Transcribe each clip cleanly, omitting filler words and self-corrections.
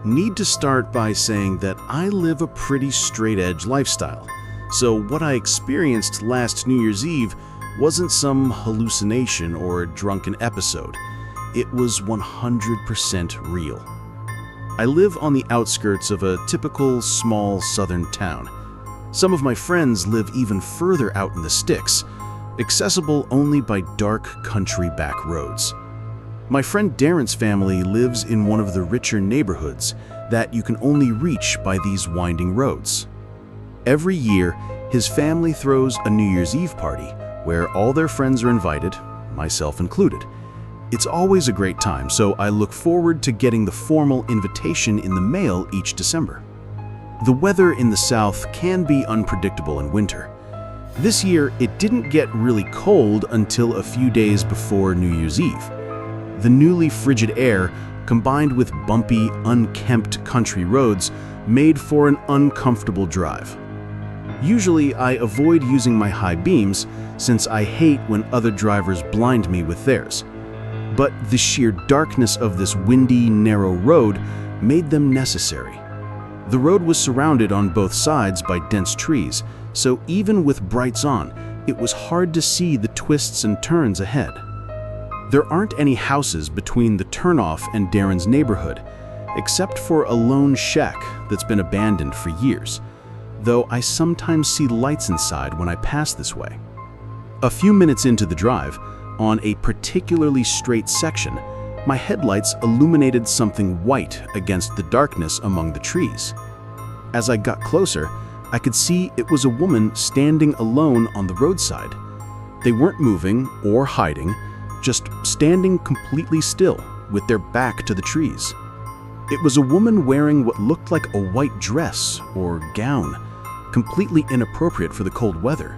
Need to start by saying that I live a pretty straight-edge lifestyle, so what I experienced last New Year's Eve wasn't some hallucination or drunken episode. It was 100% real. I live on the outskirts of a typical small southern town. Some of my friends live even further out in the sticks, accessible only by dark country back roads. My friend Darren's family lives in one of the richer neighborhoods that you can only reach by these winding roads. Every year, his family throws a New Year's Eve party where all their friends are invited, myself included. It's always a great time, so I look forward to getting the formal invitation in the mail each December. The weather in the South can be unpredictable in winter. This year, it didn't get really cold until a few days before New Year's Eve. The newly frigid air, combined with bumpy, unkempt country roads, made for an uncomfortable drive. Usually, I avoid using my high beams since I hate when other drivers blind me with theirs. But the sheer darkness of this windy, narrow road made them necessary. The road was surrounded on both sides by dense trees, so even with brights on, it was hard to see the twists and turns ahead. There aren't any houses between the turnoff and Darren's neighborhood, except for a lone shack that's been abandoned for years, though I sometimes see lights inside when I pass this way. A few minutes into the drive, on a particularly straight section, my headlights illuminated something white against the darkness among the trees. As I got closer, I could see it was a woman standing alone on the roadside. They weren't moving or hiding, just standing completely still with their back to the trees. It was a woman wearing what looked like a white dress or gown, completely inappropriate for the cold weather.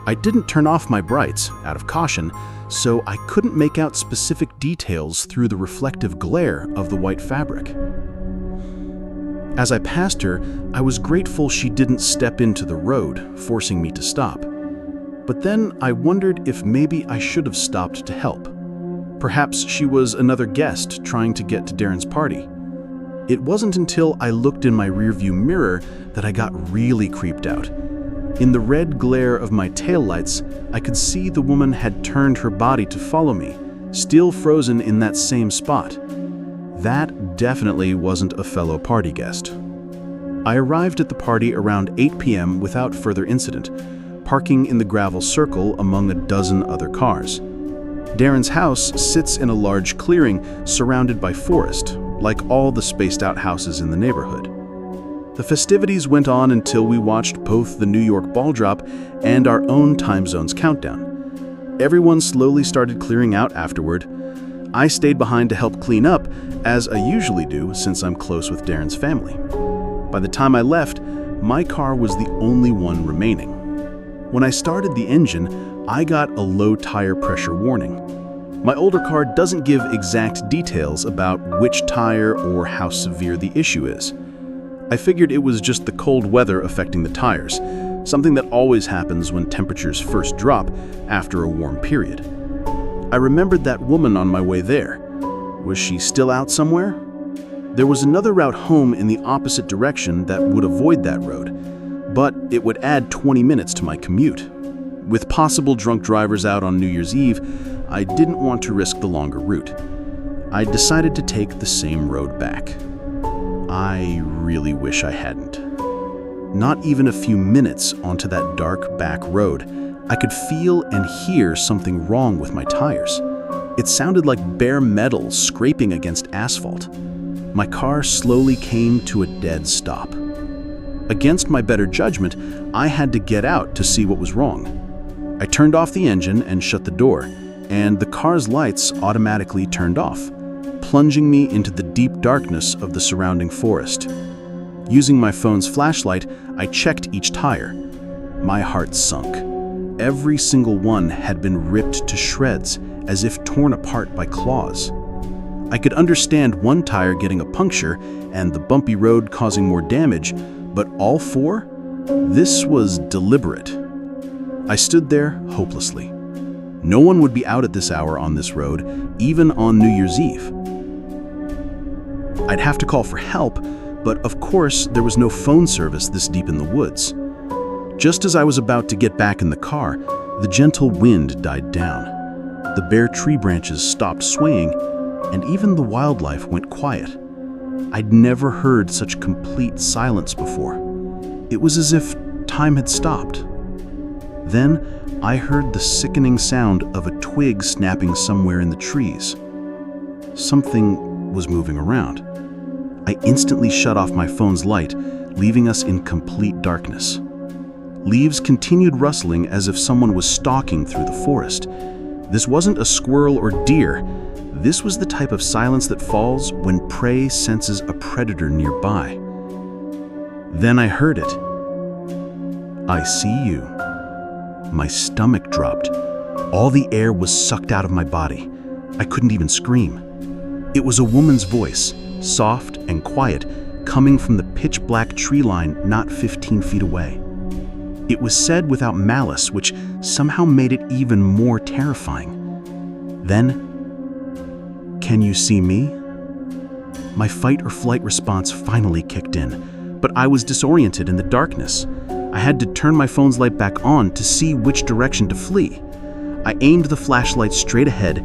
I didn't turn off my brights out of caution, so I couldn't make out specific details through the reflective glare of the white fabric. As I passed her, I was grateful she didn't step into the road, forcing me to stop. But then I wondered if maybe I should have stopped to help. Perhaps she was another guest trying to get to Darren's party. It wasn't until I looked in my rearview mirror that I got really creeped out. In the red glare of my taillights, I could see the woman had turned her body to follow me, still frozen in that same spot. That definitely wasn't a fellow party guest. I arrived at the party around 8 p.m. without further incident, parking in the gravel circle among a dozen other cars. Darren's house sits in a large clearing surrounded by forest, like all the spaced-out houses in the neighborhood. The festivities went on until we watched both the New York ball drop and our own time zone's countdown. Everyone slowly started clearing out afterward. I stayed behind to help clean up, as I usually do since I'm close with Darren's family. By the time I left, my car was the only one remaining. When I started the engine, I got a low tire pressure warning. My older car doesn't give exact details about which tire or how severe the issue is. I figured it was just the cold weather affecting the tires, something that always happens when temperatures first drop after a warm period. I remembered that woman on my way there. Was she still out somewhere? There was another route home in the opposite direction that would avoid that road, but it would add 20 minutes to my commute. With possible drunk drivers out on New Year's Eve, I didn't want to risk the longer route. I decided to take the same road back. I really wish I hadn't. Not even a few minutes onto that dark back road, I could feel and hear something wrong with my tires. It sounded like bare metal scraping against asphalt. My car slowly came to a dead stop. Against my better judgment, I had to get out to see what was wrong. I turned off the engine and shut the door, and the car's lights automatically turned off, plunging me into the deep darkness of the surrounding forest. Using my phone's flashlight, I checked each tire. My heart sunk. Every single one had been ripped to shreds, as if torn apart by claws. I could understand one tire getting a puncture and the bumpy road causing more damage, but all four? This was deliberate. I stood there hopelessly. No one would be out at this hour on this road, even on New Year's Eve. I'd have to call for help, but of course there was no phone service this deep in the woods. Just as I was about to get back in the car, the gentle wind died down. The bare tree branches stopped swaying, and even the wildlife went quiet. I'd never heard such complete silence before. It was as if time had stopped. Then I heard the sickening sound of a twig snapping somewhere in the trees. Something was moving around. I instantly shut off my phone's light, leaving us in complete darkness. Leaves continued rustling as if someone was stalking through the forest. This wasn't a squirrel or deer. This was the type of silence that falls when prey senses a predator nearby. Then I heard it. I see you. My stomach dropped. All the air was sucked out of my body. I couldn't even scream. It was a woman's voice, soft and quiet, coming from the pitch-black tree line not 15 feet away. It was said without malice, which somehow made it even more terrifying. Then, "Can you see me?" My fight or flight response finally kicked in, but I was disoriented in the darkness. I had to turn my phone's light back on to see which direction to flee. I aimed the flashlight straight ahead,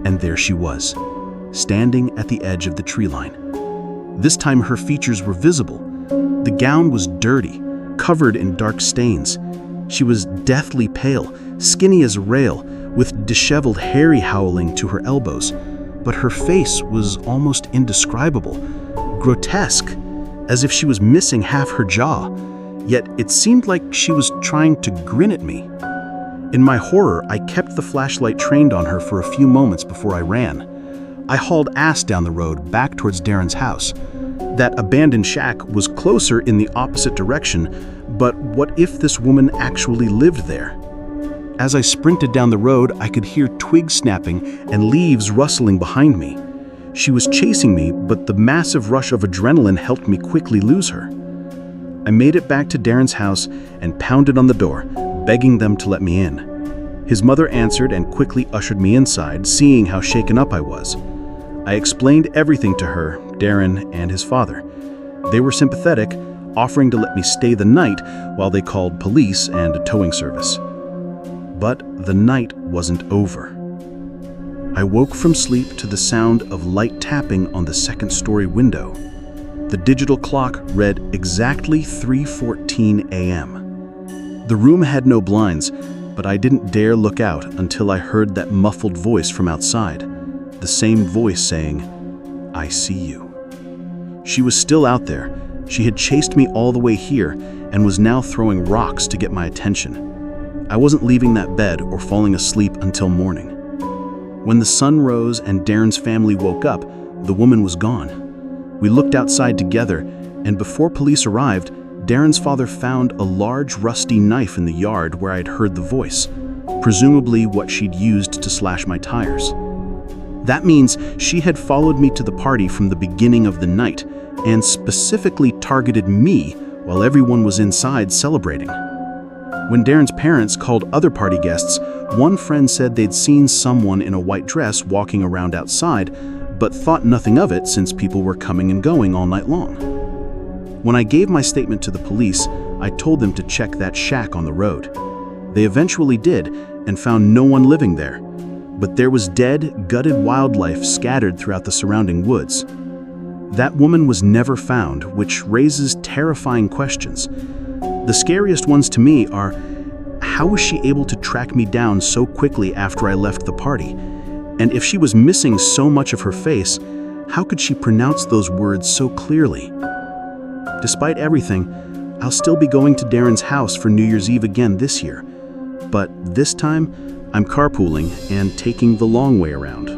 and there she was, standing at the edge of the tree line. This time her features were visible. The gown was dirty, covered in dark stains. She was deathly pale, skinny as a rail, with disheveled hairy howling to her elbows. But her face was almost indescribable, grotesque, as if she was missing half her jaw. Yet it seemed like she was trying to grin at me. In my horror, I kept the flashlight trained on her for a few moments before I ran. I hauled ass down the road back towards Darren's house. That abandoned shack was closer in the opposite direction, but what if this woman actually lived there? As I sprinted down the road, I could hear twigs snapping and leaves rustling behind me. She was chasing me, but the massive rush of adrenaline helped me quickly lose her. I made it back to Darren's house and pounded on the door, begging them to let me in. His mother answered and quickly ushered me inside, seeing how shaken up I was. I explained everything to her, Darren, and his father. They were sympathetic, offering to let me stay the night while they called police and a towing service. But the night wasn't over. I woke from sleep to the sound of light tapping on the second-story window. The digital clock read exactly 3:14 a.m. The room had no blinds, but I didn't dare look out until I heard that muffled voice from outside. The same voice saying, "I see you." She was still out there. She had chased me all the way here and was now throwing rocks to get my attention. I wasn't leaving that bed or falling asleep until morning. When the sun rose and Darren's family woke up, the woman was gone. We looked outside together, and before police arrived, Darren's father found a large rusty knife in the yard where I'd heard the voice, presumably what she'd used to slash my tires. That means she had followed me to the party from the beginning of the night and specifically targeted me while everyone was inside celebrating. When Darren's parents called other party guests, one friend said they'd seen someone in a white dress walking around outside, but thought nothing of it since people were coming and going all night long. When I gave my statement to the police, I told them to check that shack on the road. They eventually did and found no one living there, but there was dead, gutted wildlife scattered throughout the surrounding woods. That woman was never found, which raises terrifying questions. The scariest ones to me are, how was she able to track me down so quickly after I left the party? And if she was missing so much of her face, how could she pronounce those words so clearly? Despite everything, I'll still be going to Darren's house for New Year's Eve again this year. But this time, I'm carpooling and taking the long way around.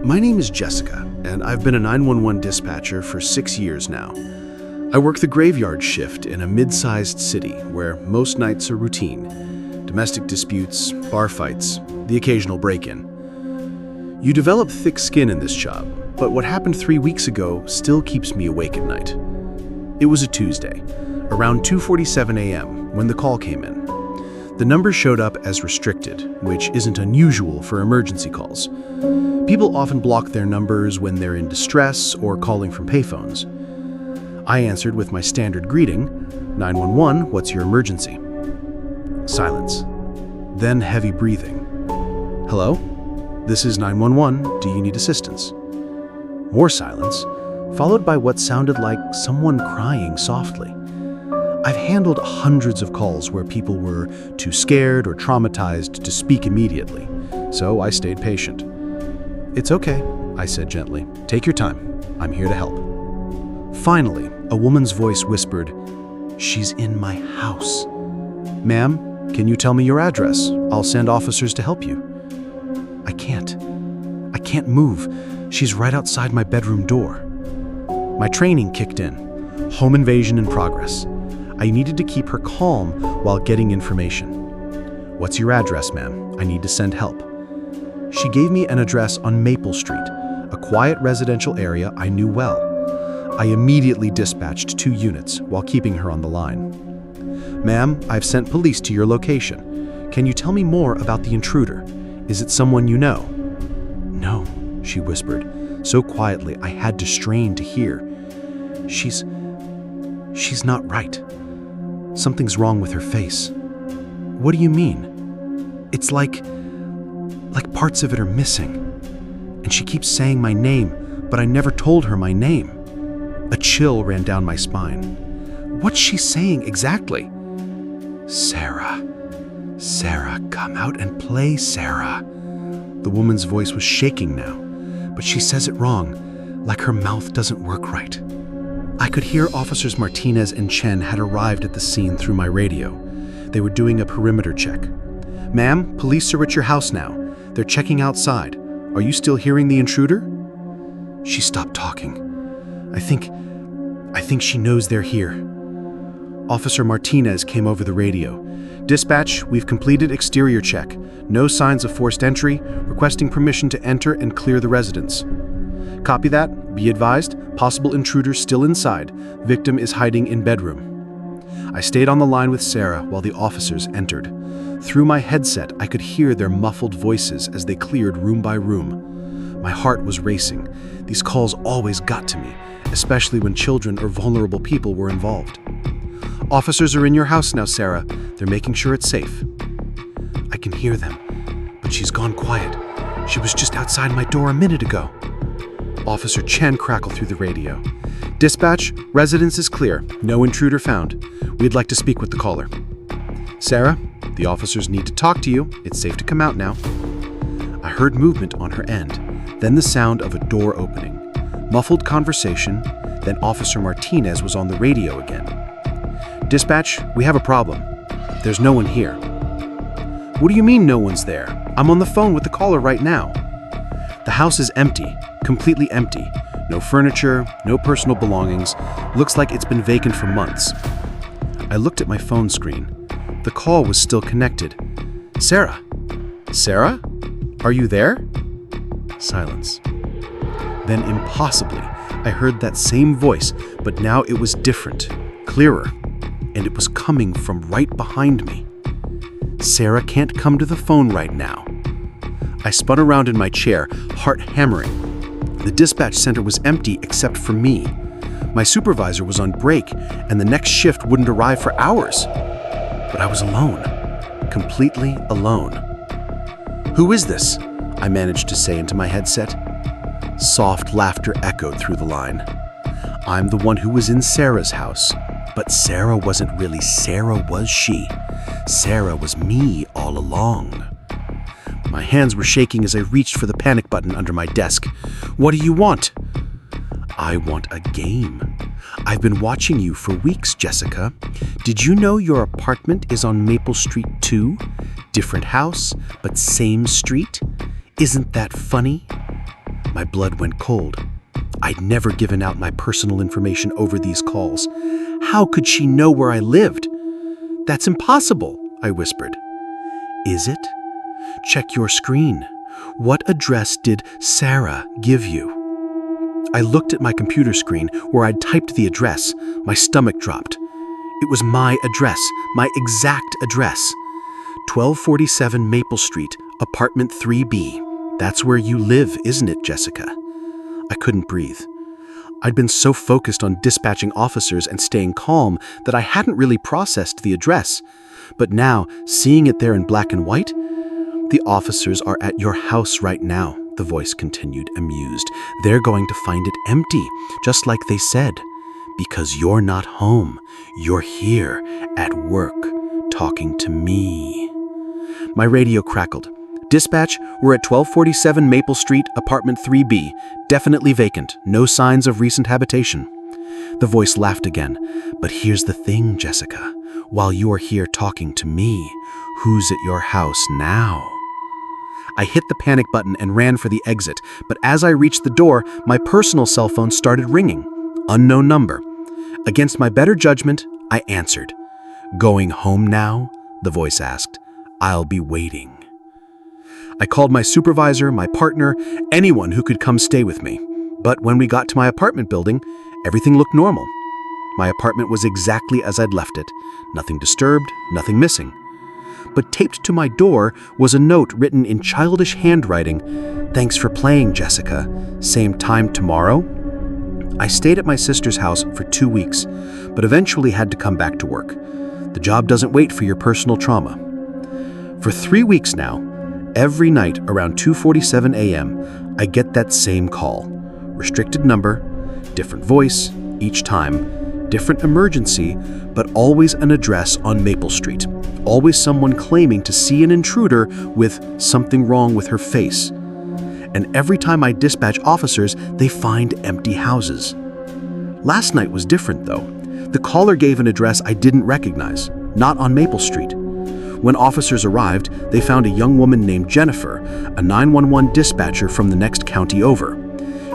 My name is Jessica, and I've been a 911 dispatcher for 6 years now. I work the graveyard shift in a mid-sized city where most nights are routine. Domestic disputes, bar fights, the occasional break-in. You develop thick skin in this job, but what happened 3 weeks ago still keeps me awake at night. It was a Tuesday, around 2:47 a.m. when the call came in. The number showed up as restricted, which isn't unusual for emergency calls. People often block their numbers when they're in distress or calling from payphones. I answered with my standard greeting, 911, what's your emergency? Silence. Then heavy breathing. Hello? This is 911. Do you need assistance? More silence, followed by what sounded like someone crying softly. I've handled hundreds of calls where people were too scared or traumatized to speak immediately, so I stayed patient. It's okay, I said gently. Take your time. I'm here to help. Finally, a woman's voice whispered, "She's in my house." "Ma'am, can you tell me your address? I'll send officers to help you." I can't move. She's right outside my bedroom door. My training kicked in. Home invasion in progress. I needed to keep her calm while getting information. "What's your address, ma'am? I need to send help." She gave me an address on Maple Street, a quiet residential area I knew well. I immediately dispatched 2 units while keeping her on the line. "Ma'am, I've sent police to your location. Can you tell me more about the intruder? Is it someone you know?" "No," she whispered, so quietly I had to strain to hear. She's not right. Something's wrong with her face." "What do you mean?" "It's like parts of it are missing. And she keeps saying my name, but I never told her my name." A chill ran down my spine. What's she saying exactly? "Sarah, come out and play, Sarah." The woman's voice was shaking now, but she says it wrong, like her mouth doesn't work right. I could hear Officers Martinez and Chen had arrived at the scene through my radio. They were doing a perimeter check. "Ma'am, police are at your house now. They're checking outside. Are you still hearing the intruder?" She stopped talking. I think she knows they're here. Officer Martinez came over the radio. "Dispatch, we've completed exterior check. No signs of forced entry. Requesting permission to enter and clear the residence." "Copy that. Be advised, possible intruder still inside. Victim is hiding in bedroom." I stayed on the line with Sarah while the officers entered. Through my headset, I could hear their muffled voices as they cleared room by room. My heart was racing. These calls always got to me, especially when children or vulnerable people were involved. "Officers are in your house now, Sarah. They're making sure it's safe." I can hear them, but she's gone quiet. She was just outside my door a minute ago. Officer Chen crackled through the radio. "Dispatch, residence is clear. No intruder found. We'd like to speak with the caller." "Sarah, the officers need to talk to you. It's safe to come out now." I heard movement on her end, then the sound of a door opening. Muffled conversation, then Officer Martinez was on the radio again. "Dispatch, we have a problem. There's no one here." "What do you mean no one's there? I'm on the phone with the caller right now." "The house is empty, completely empty. No furniture, no personal belongings. Looks like it's been vacant for months." I looked at my phone screen. The call was still connected. "Sarah? Sarah? Are you there?" Silence. Then impossibly, I heard that same voice, but now it was different, clearer, and it was coming from right behind me. "Sarah can't come to the phone right now." I spun around in my chair, heart hammering. The dispatch center was empty except for me. My supervisor was on break, and the next shift wouldn't arrive for hours. But I was alone, completely alone. "Who is this?" I managed to say into my headset. Soft laughter echoed through the line. "I'm the one who was in Sarah's house. But Sarah wasn't really Sarah, was she? Sarah was me all along." My hands were shaking as I reached for the panic button under my desk. "What do you want?" "I want a game. I've been watching you for weeks, Jessica. Did you know your apartment is on Maple Street 2? Different house, but same street? Isn't that funny?" My blood went cold. I'd never given out my personal information over these calls. How could she know where I lived? "That's impossible," I whispered. "Is it? Check your screen. What address did Sarah give you?" I looked at my computer screen where I'd typed the address. My stomach dropped. It was my address, my exact address. 1247 Maple Street, apartment 3B. That's where you live, isn't it, Jessica? I couldn't breathe. I'd been so focused on dispatching officers and staying calm that I hadn't really processed the address. But now, seeing it there in black and white, the officers are at your house right now, the voice continued, amused. They're going to find it empty, just like they said. Because you're not home. You're here, at work, talking to me. My radio crackled. Dispatch, we're at 1247 Maple Street, apartment 3B. Definitely vacant. No signs of recent habitation. The voice laughed again. But here's the thing, Jessica. While you're here talking to me, who's at your house now? I hit the panic button and ran for the exit, but as I reached the door, my personal cell phone started ringing. Unknown number. Against my better judgment, I answered. Going home now? The voice asked. I'll be waiting. I called my supervisor, my partner, anyone who could come stay with me. But when we got to my apartment building, everything looked normal. My apartment was exactly as I'd left it. Nothing disturbed, nothing missing. But taped to my door was a note written in childish handwriting. Thanks for playing, Jessica. Same time tomorrow? I stayed at my sister's house for 2 weeks, but eventually had to come back to work. The job doesn't wait for your personal trauma. For 3 weeks now, every night around 2:47 a.m., I get that same call. Restricted number, different voice, each time, different emergency, but always an address on Maple Street. Always someone claiming to see an intruder with something wrong with her face. And every time I dispatch officers, they find empty houses. Last night was different, though. The caller gave an address I didn't recognize, not on Maple Street. When officers arrived, they found a young woman named Jennifer, a 911 dispatcher from the next county over.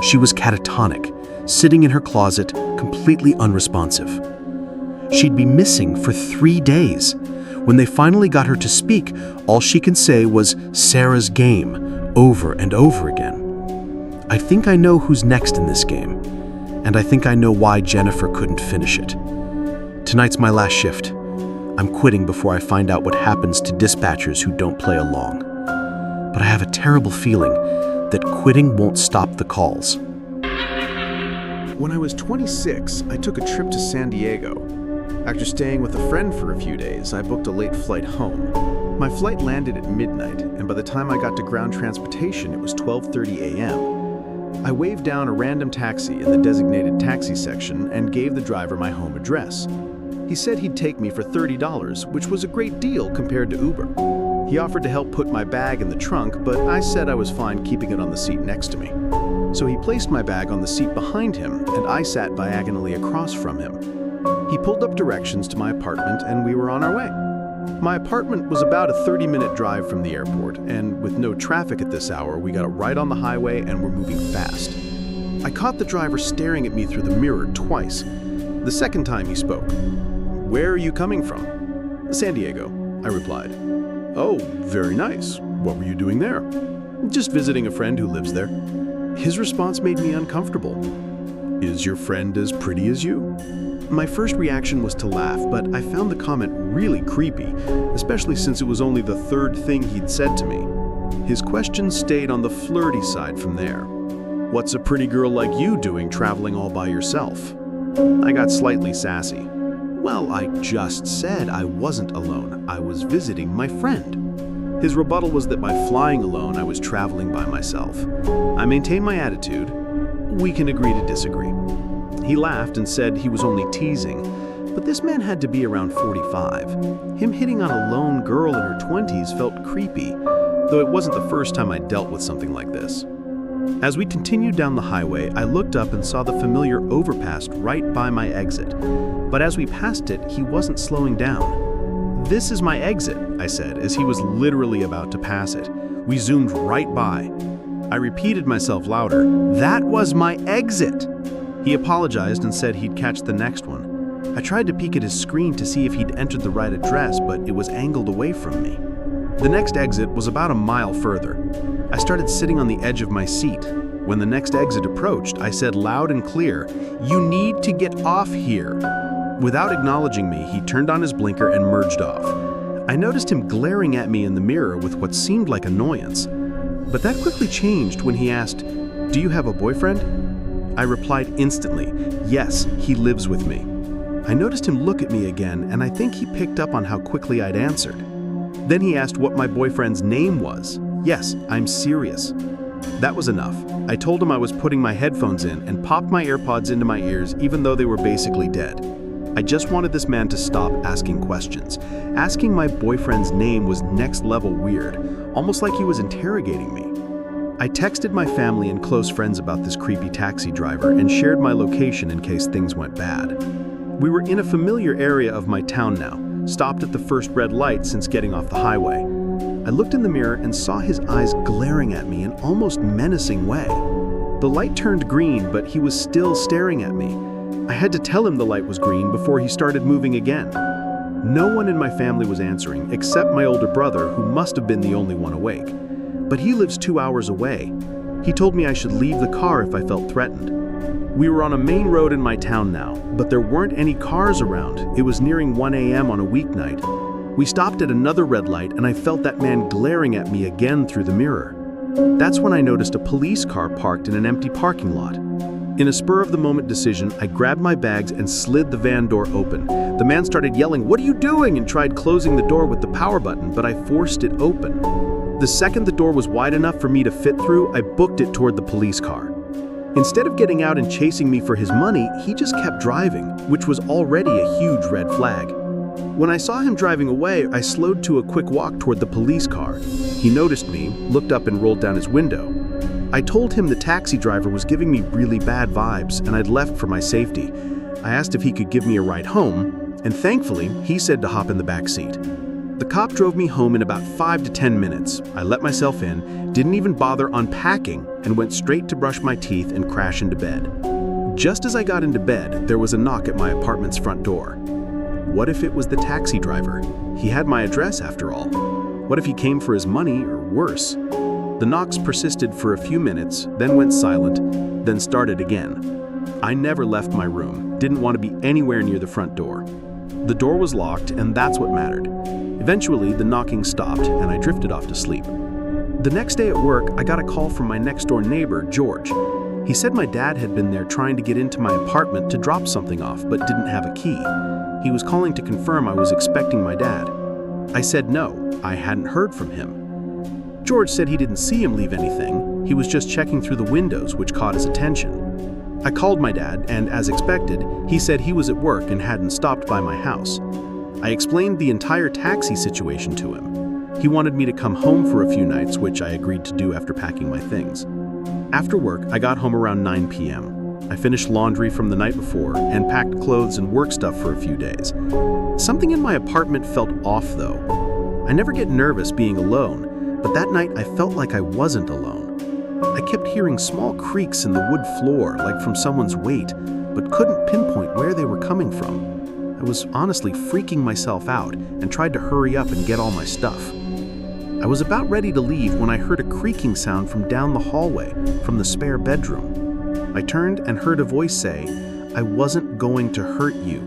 She was catatonic, sitting in her closet, completely unresponsive. She'd be missing for 3 days. When they finally got her to speak, all she could say was Sarah's game, over and over again. I think I know who's next in this game, and I think I know why Jennifer couldn't finish it. Tonight's my last shift. I'm quitting before I find out what happens to dispatchers who don't play along. But I have a terrible feeling that quitting won't stop the calls. When I was 26, I took a trip to San Diego. After staying with a friend for a few days, I booked a late flight home. My flight landed at midnight, and by the time I got to ground transportation, it was 12:30 a.m. I waved down a random taxi in the designated taxi section and gave the driver my home address. He said he'd take me for $30, which was a great deal compared to Uber. He offered to help put my bag in the trunk, but I said I was fine keeping it on the seat next to me. So he placed my bag on the seat behind him, and I sat diagonally across from him. He pulled up directions to my apartment, and we were on our way. My apartment was about a 30-minute drive from the airport, and with no traffic at this hour, we got right on the highway and were moving fast. I caught the driver staring at me through the mirror twice. The second time he spoke. "Where are you coming from?" "San Diego," I replied. "Oh, very nice. What were you doing there?" "Just visiting a friend who lives there." His response made me uncomfortable. "Is your friend as pretty as you?" My first reaction was to laugh, but I found the comment really creepy, especially since it was only the third thing he'd said to me. His question stayed on the flirty side from there. "What's a pretty girl like you doing traveling all by yourself?" I got slightly sassy. "Well, I just said I wasn't alone. I was visiting my friend." His rebuttal was that by flying alone, I was traveling by myself. I maintained my attitude. We can agree to disagree. He laughed and said he was only teasing, but this man had to be around 45. Him hitting on a lone girl in her 20s felt creepy, though it wasn't the first time I'd dealt with something like this. As we continued down the highway, I looked up and saw the familiar overpass right by my exit. But as we passed it, he wasn't slowing down. "This is my exit," I said, as he was literally about to pass it. We zoomed right by. I repeated myself louder. "That was my exit!" He apologized and said he'd catch the next one. I tried to peek at his screen to see if he'd entered the right address, but it was angled away from me. The next exit was about a mile further. I started sitting on the edge of my seat. When the next exit approached, I said loud and clear, "You need to get off here." Without acknowledging me, he turned on his blinker and merged off. I noticed him glaring at me in the mirror with what seemed like annoyance. But that quickly changed when he asked, "Do you have a boyfriend?" I replied instantly, "Yes, he lives with me." I noticed him look at me again, and I think he picked up on how quickly I'd answered. Then he asked what my boyfriend's name was. Yes, I'm serious. That was enough. I told him I was putting my headphones in and popped my AirPods into my ears even though they were basically dead. I just wanted this man to stop asking questions. Asking my boyfriend's name was next level weird, almost like he was interrogating me. I texted my family and close friends about this creepy taxi driver and shared my location in case things went bad. We were in a familiar area of my town now, stopped at the first red light since getting off the highway. I looked in the mirror and saw his eyes glaring at me in an almost menacing way. The light turned green, but he was still staring at me. I had to tell him the light was green before he started moving again. No one in my family was answering, except my older brother, who must have been the only one awake. But he lives 2 hours away. He told me I should leave the car if I felt threatened. We were on a main road in my town now, but there weren't any cars around. It was nearing 1 a.m. on a weeknight. We stopped at another red light and I felt that man glaring at me again through the mirror. That's when I noticed a police car parked in an empty parking lot. In a spur-of-the-moment decision, I grabbed my bags and slid the van door open. The man started yelling, "What are you doing?" and tried closing the door with the power button, but I forced it open. The second the door was wide enough for me to fit through, I booked it toward the police car. Instead of getting out and chasing me for his money, he just kept driving, which was already a huge red flag. When I saw him driving away, I slowed to a quick walk toward the police car. He noticed me, looked up and rolled down his window. I told him the taxi driver was giving me really bad vibes and I'd left for my safety. I asked if he could give me a ride home, and thankfully, he said to hop in the back seat. The cop drove me home in about 5 to 10 minutes. I let myself in, didn't even bother unpacking, and went straight to brush my teeth and crash into bed. Just as I got into bed, there was a knock at my apartment's front door. What if it was the taxi driver? He had my address after all. What if he came for his money, or worse? The knocks persisted for a few minutes, then went silent, then started again. I never left my room, didn't want to be anywhere near the front door. The door was locked, and that's what mattered. Eventually, the knocking stopped, and I drifted off to sleep. The next day at work, I got a call from my next-door neighbor, George. He said my dad had been there trying to get into my apartment to drop something off, but didn't have a key. He was calling to confirm I was expecting my dad. I said no, I hadn't heard from him. George said he didn't see him leave anything. He was just checking through the windows, which caught his attention. I called my dad, and as expected, he said he was at work and hadn't stopped by my house. I explained the entire taxi situation to him. He wanted me to come home for a few nights, which I agreed to do after packing my things. After work, I got home around 9 p.m. I finished laundry from the night before and packed clothes and work stuff for a few days. Something in my apartment felt off, though. I never get nervous being alone, but that night I felt like I wasn't alone. I kept hearing small creaks in the wood floor, like from someone's weight, but couldn't pinpoint where they were coming from. I was honestly freaking myself out and tried to hurry up and get all my stuff. I was about ready to leave when I heard a creaking sound from down the hallway, from the spare bedroom. I turned and heard a voice say, "I wasn't going to hurt you."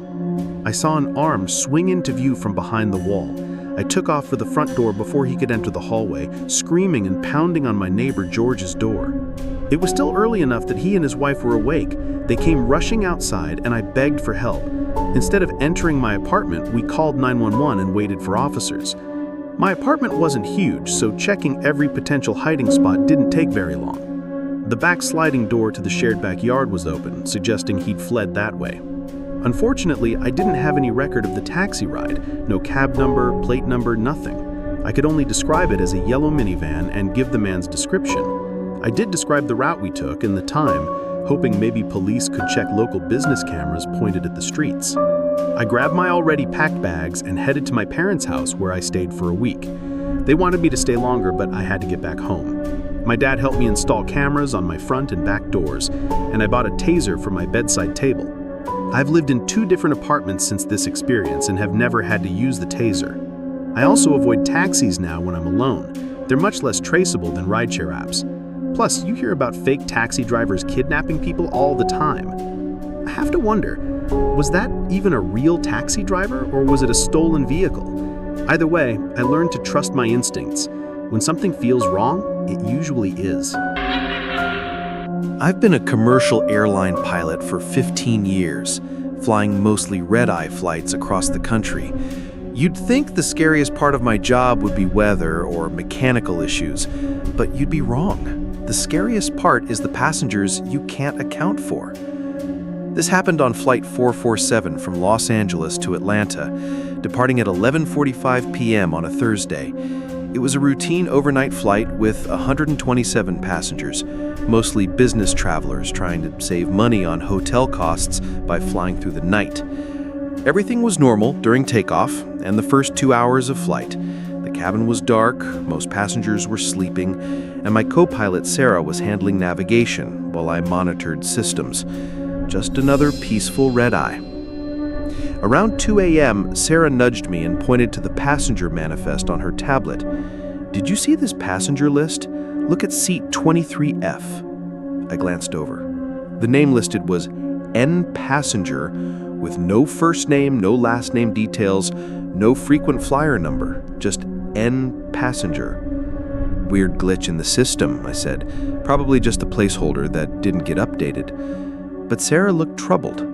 I saw an arm swing into view from behind the wall. I took off for the front door before he could enter the hallway, screaming and pounding on my neighbor George's door. It was still early enough that he and his wife were awake. They came rushing outside and I begged for help. Instead of entering my apartment, we called 911 and waited for officers. My apartment wasn't huge, so checking every potential hiding spot didn't take very long. The back sliding door to the shared backyard was open, suggesting he'd fled that way. Unfortunately, I didn't have any record of the taxi ride, no cab number, plate number, nothing. I could only describe it as a yellow minivan and give the man's description. I did describe the route we took and the time, hoping maybe police could check local business cameras pointed at the streets. I grabbed my already packed bags and headed to my parents' house where I stayed for a week. They wanted me to stay longer, but I had to get back home. My dad helped me install cameras on my front and back doors, and I bought a taser for my bedside table. I've lived in 2 different apartments since this experience and have never had to use the taser. I also avoid taxis now when I'm alone. They're much less traceable than rideshare apps. Plus, you hear about fake taxi drivers kidnapping people all the time. I have to wonder, was that even a real taxi driver or was it a stolen vehicle? Either way, I learned to trust my instincts. When something feels wrong, it usually is. I've been a commercial airline pilot for 15 years, flying mostly red-eye flights across the country. You'd think the scariest part of my job would be weather or mechanical issues, but you'd be wrong. The scariest part is the passengers you can't account for. This happened on Flight 447 from Los Angeles to Atlanta, departing at 11:45 p.m. on a Thursday. It was a routine overnight flight with 127 passengers, mostly business travelers trying to save money on hotel costs by flying through the night. Everything was normal during takeoff and the first 2 hours of flight. The cabin was dark, most passengers were sleeping, and my co-pilot Sarah was handling navigation while I monitored systems. Just another peaceful red eye. Around 2 a.m., Sarah nudged me and pointed to the passenger manifest on her tablet. "Did you see this passenger list? Look at seat 23F. I glanced over. The name listed was N passenger with no first name, no last name details, no frequent flyer number, just N passenger. "Weird glitch in the system," I said. "Probably just a placeholder that didn't get updated." But Sarah looked troubled.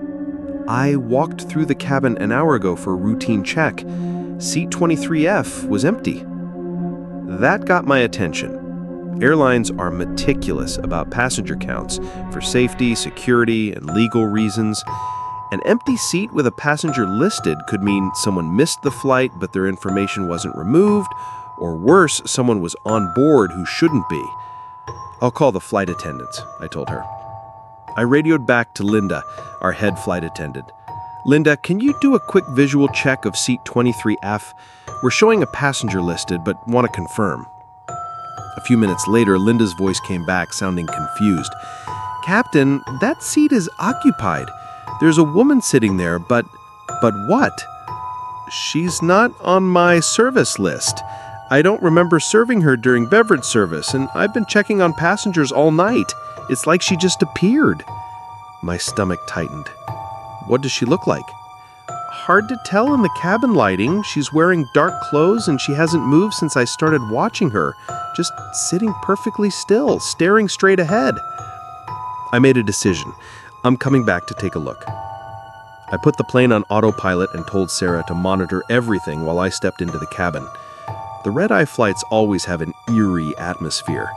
"I walked through the cabin an hour ago for a routine check. Seat 23F was empty." That got my attention. Airlines are meticulous about passenger counts for safety, security, and legal reasons. An empty seat with a passenger listed could mean someone missed the flight but their information wasn't removed, or worse, someone was on board who shouldn't be. "I'll call the flight attendants," I told her. I radioed back to Linda, our head flight attendant. "Linda, can you do a quick visual check of seat 23F? We're showing a passenger listed, but want to confirm." A few minutes later, Linda's voice came back, sounding confused. "Captain, that seat is occupied. There's a woman sitting there, but what? She's not on my service list. I don't remember serving her during beverage service, and I've been checking on passengers all night. It's like she just appeared." My stomach tightened. "What does she look like?" "Hard to tell in the cabin lighting. She's wearing dark clothes and she hasn't moved since I started watching her, just sitting perfectly still, staring straight ahead." I made a decision. I'm coming back to take a look. I put the plane on autopilot and told Sarah to monitor everything while I stepped into the cabin. The red-eye flights always have an eerie atmosphere.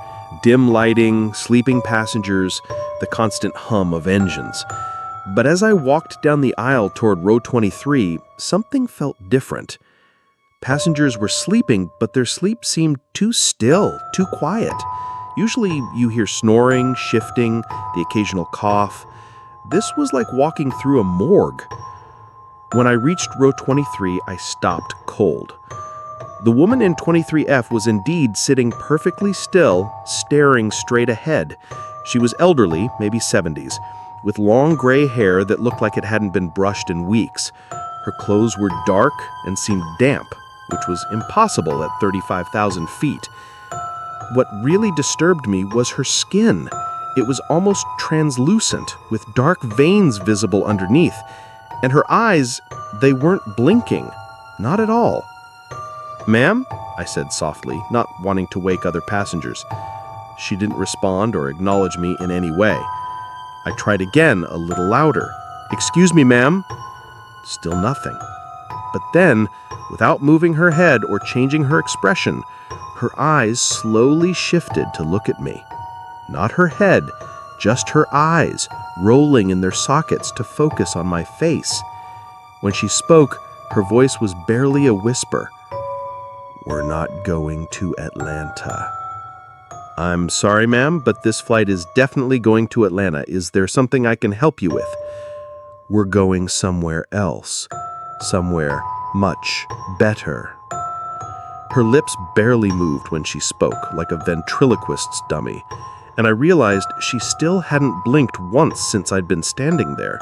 Dim lighting, sleeping passengers, the constant hum of engines. But as I walked down the aisle toward row 23, something felt different. Passengers were sleeping, but their sleep seemed too still, too quiet. Usually you hear snoring, shifting, the occasional cough. This was like walking through a morgue. When I reached row 23, I stopped cold. The woman in 23F was indeed sitting perfectly still, staring straight ahead. She was elderly, maybe 70s, with long gray hair that looked like it hadn't been brushed in weeks. Her clothes were dark and seemed damp, which was impossible at 35,000 feet. What really disturbed me was her skin. It was almost translucent, with dark veins visible underneath. And her eyes, they weren't blinking. Not at all. "Ma'am?" I said softly, not wanting to wake other passengers. She didn't respond or acknowledge me in any way. I tried again, a little louder. "Excuse me, ma'am?" Still nothing. But then, without moving her head or changing her expression, her eyes slowly shifted to look at me. Not her head, just her eyes, rolling in their sockets to focus on my face. When she spoke, her voice was barely a whisper. "We're not going to Atlanta." "I'm sorry, ma'am, but this flight is definitely going to Atlanta. Is there something I can help you with?" "We're going somewhere else. Somewhere much better." Her lips barely moved when she spoke, like a ventriloquist's dummy, and I realized she still hadn't blinked once since I'd been standing there.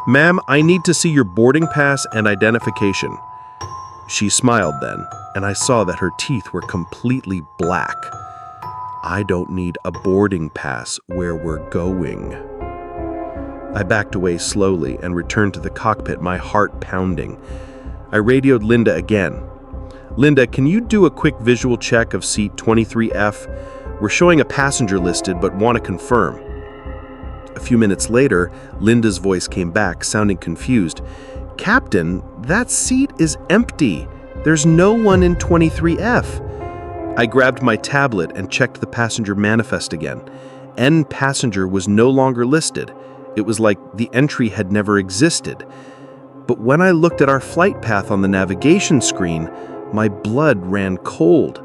"Ma'am, I need to see your boarding pass and identification." She smiled then, and I saw that her teeth were completely black. "I don't need a boarding pass where we're going." I backed away slowly and returned to the cockpit, my heart pounding. I radioed Linda again. Linda, can you do a quick visual check of seat 23F? We're showing a passenger listed, but want to confirm. A few minutes later, Linda's voice came back, sounding confused. Captain, that seat is empty. There's no one in 23F. I grabbed my tablet and checked the passenger manifest again. N passenger was no longer listed. It was like the entry had never existed. But when I looked at our flight path on the navigation screen, my blood ran cold.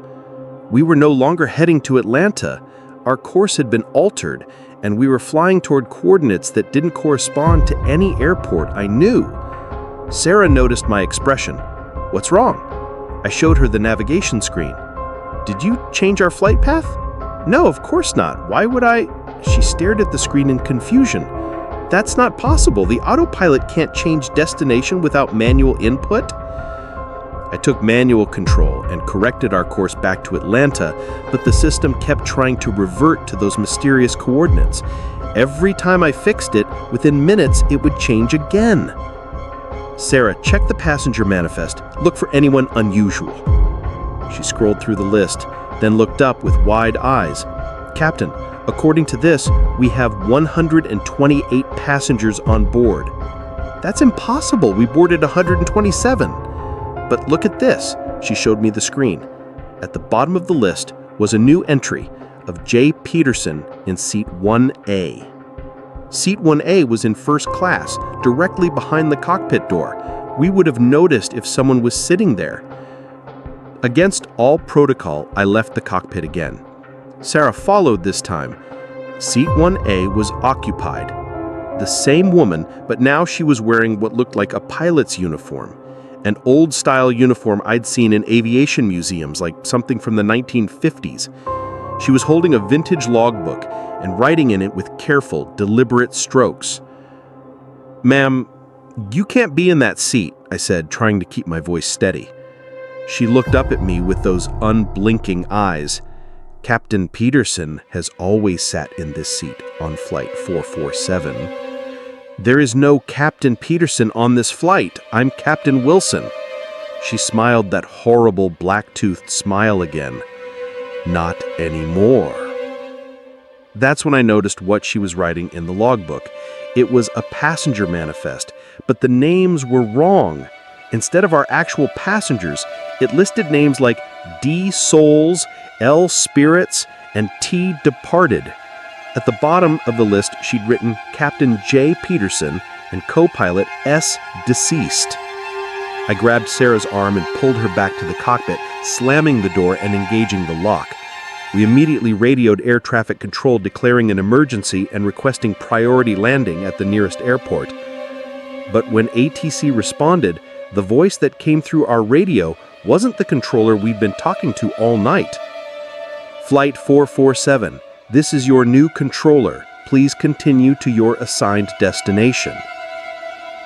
We were no longer heading to Atlanta. Our course had been altered, and we were flying toward coordinates that didn't correspond to any airport I knew. Sarah noticed my expression. What's wrong? I showed her the navigation screen. Did you change our flight path? No, of course not. Why would I? She stared at the screen in confusion. That's not possible. The autopilot can't change destination without manual input. I took manual control and corrected our course back to Atlanta, but the system kept trying to revert to those mysterious coordinates. Every time I fixed it, within minutes, it would change again. Sarah, check the passenger manifest. Look for anyone unusual. She scrolled through the list, then looked up with wide eyes. Captain, according to this, we have 128 passengers on board. That's impossible. We boarded 127. But look at this. She showed me the screen. At the bottom of the list was a new entry of J. Peterson in seat 1A. Seat 1A was in first class, directly behind the cockpit door. We would have noticed if someone was sitting there. Against all protocol, I left the cockpit again. Sarah followed this time. Seat 1A was occupied. The same woman, but now she was wearing what looked like a pilot's uniform. An old-style uniform I'd seen in aviation museums, like something from the 1950s. She was holding a vintage logbook and writing in it with careful, deliberate strokes. Ma'am, you can't be in that seat, I said, trying to keep my voice steady. She looked up at me with those unblinking eyes. Captain Peterson has always sat in this seat on Flight 447. There is no Captain Peterson on this flight. I'm Captain Wilson. She smiled that horrible black-toothed smile again. Not anymore. That's when I noticed what she was writing in the logbook. It was a passenger manifest, but the names were wrong. Instead of our actual passengers, it listed names like D. Souls, L. Spirits, and T. Departed. At the bottom of the list, she'd written Captain J. Peterson and co-pilot S. Deceased. I grabbed Sarah's arm and pulled her back to the cockpit, slamming the door and engaging the lock. We immediately radioed air traffic control, declaring an emergency and requesting priority landing at the nearest airport. But when ATC responded, the voice that came through our radio wasn't the controller we'd been talking to all night. Flight 447, this is your new controller. Please continue to your assigned destination.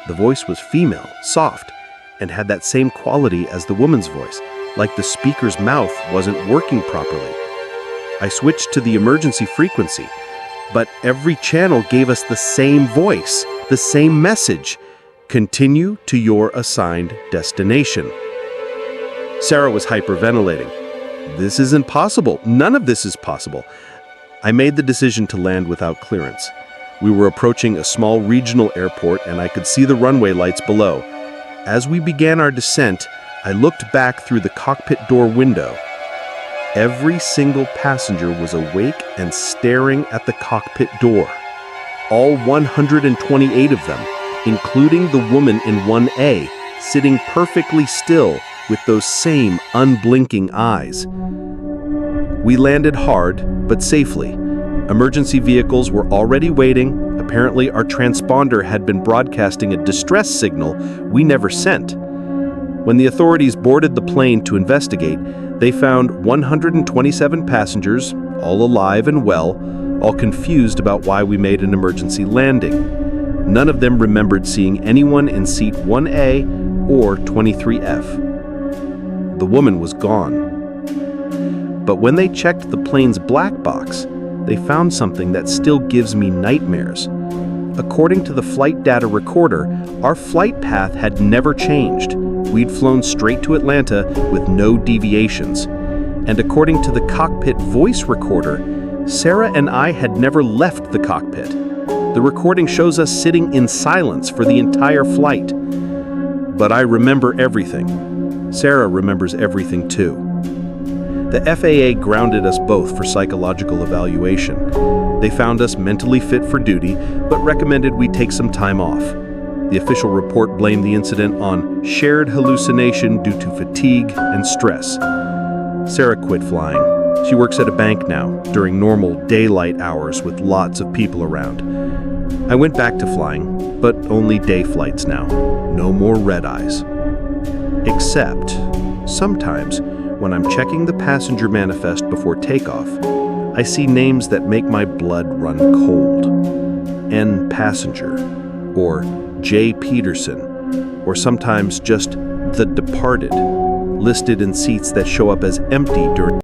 The voice was female, soft, and had that same quality as the woman's voice, like the speaker's mouth wasn't working properly. I switched to the emergency frequency, but every channel gave us the same voice, the same message. Continue to your assigned destination. Sarah was hyperventilating. This isn't possible. None of this is possible. I made the decision to land without clearance. We were approaching a small regional airport, and I could see the runway lights below. As we began our descent, I looked back through the cockpit door window. Every single passenger was awake and staring at the cockpit door. All 128 of them, including the woman in 1A, sitting perfectly still with those same unblinking eyes. We landed hard, but safely. Emergency vehicles were already waiting. Apparently, our transponder had been broadcasting a distress signal we never sent. When the authorities boarded the plane to investigate, they found 127 passengers, all alive and well, all confused about why we made an emergency landing. None of them remembered seeing anyone in seat 1A or 23F. The woman was gone. But when they checked the plane's black box, they found something that still gives me nightmares. According to the flight data recorder, our flight path had never changed. we'd flown straight to Atlanta with no deviations. And according to the cockpit voice recorder, Sarah and I had never left the cockpit. The recording shows us sitting in silence for the entire flight. But I remember everything. Sarah remembers everything too. The FAA grounded us both for psychological evaluation. They found us mentally fit for duty, but recommended we take some time off. The official report blamed the incident on shared hallucination due to fatigue and stress. Sarah quit flying. She works at a bank now, during normal daylight hours with lots of people around. I went back to flying, but only day flights now. No more red-eyes. Except, sometimes, when I'm checking the passenger manifest before takeoff, I see names that make my blood run cold. N. Passenger, or J. Peterson, or sometimes just The Departed, listed in seats that show up as empty during